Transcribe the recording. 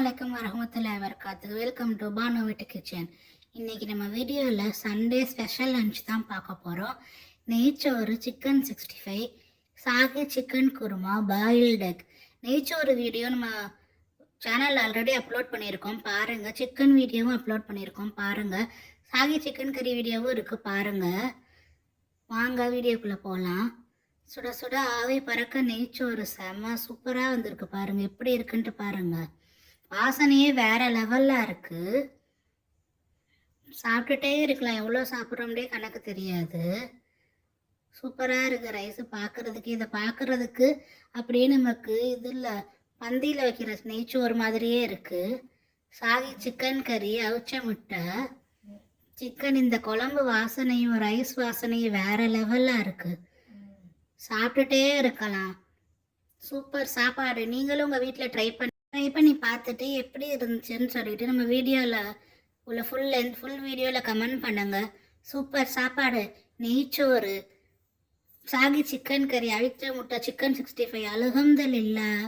அலைக்கும் வரஹ்மத்துல்லாஹி வபரகாத்துஹு. வெல்கம் டு பானு வீட்டு கிச்சன். இன்னைக்கு நம்ம வீடியோவில் சண்டே ஸ்பெஷல் லஞ்ச் தான் பார்க்க போகிறோம். நெய்ச்சோறு, சிக்கன் 65, சாகி சிக்கன் குருமா, பாயில்டு எக். நெய்ச்சோறு வீடியோ நம்ம சேனல் ஆல்ரெடி அப்லோட் பண்ணியிருக்கோம் பாருங்கள். சிக்கன் வீடியோவும் அப்லோட் பண்ணியிருக்கோம் பாருங்கள். சாகி சிக்கன் கறி வீடியோவும் இருக்குது பாருங்கள். வாங்க வீடியோக்குள்ளே போகலாம். சுட சுட ஆவி பறக்க நெய்ச்சோறு செம்ம சூப்பராக வந்திருக்கு பாருங்கள். எப்படி இருக்குன்ட்டு பாருங்கள். வாசனையே வேறு லெவலில் இருக்குது. சாப்பிட்டுட்டே இருக்கலாம், எவ்வளோ சாப்பிட்றோம்டே கணக்கு தெரியாது. சூப்பராக இருக்குது ரைஸு பார்க்குறதுக்கு. இதை பார்க்குறதுக்கு அப்படியே நமக்கு இதில் பந்தியில் வைக்கிற நெய்ச்சோறு மாதிரியே இருக்குது. சாகி சிக்கன் கறி, அவிச்ச முட்டை, சிக்கன், இந்த குழம்பு வாசனையும் ரைஸ் வாசனையும் வேறு லெவலில் இருக்குது. சாப்பிட்டுட்டே இருக்கலாம். சூப்பர் சாப்பாடு. நீங்களும் உங்கள் வீட்டில் ட்ரை பண்ணி பார்த்துட்டு எப்படி இருந்துச்சுன்னு சொல்லிட்டு நம்ம வீடியோவில் உள்ள ஃபுல் வீடியோவில் கமெண்ட் பண்ணுங்கள். சூப்பர் சாப்பாடு. நெய்ச்சோறு, சாகி சிக்கன் கறி, அவிச்ச முட்டை, சிக்கன் 65. அல்ஹம்துலில்லாஹ்.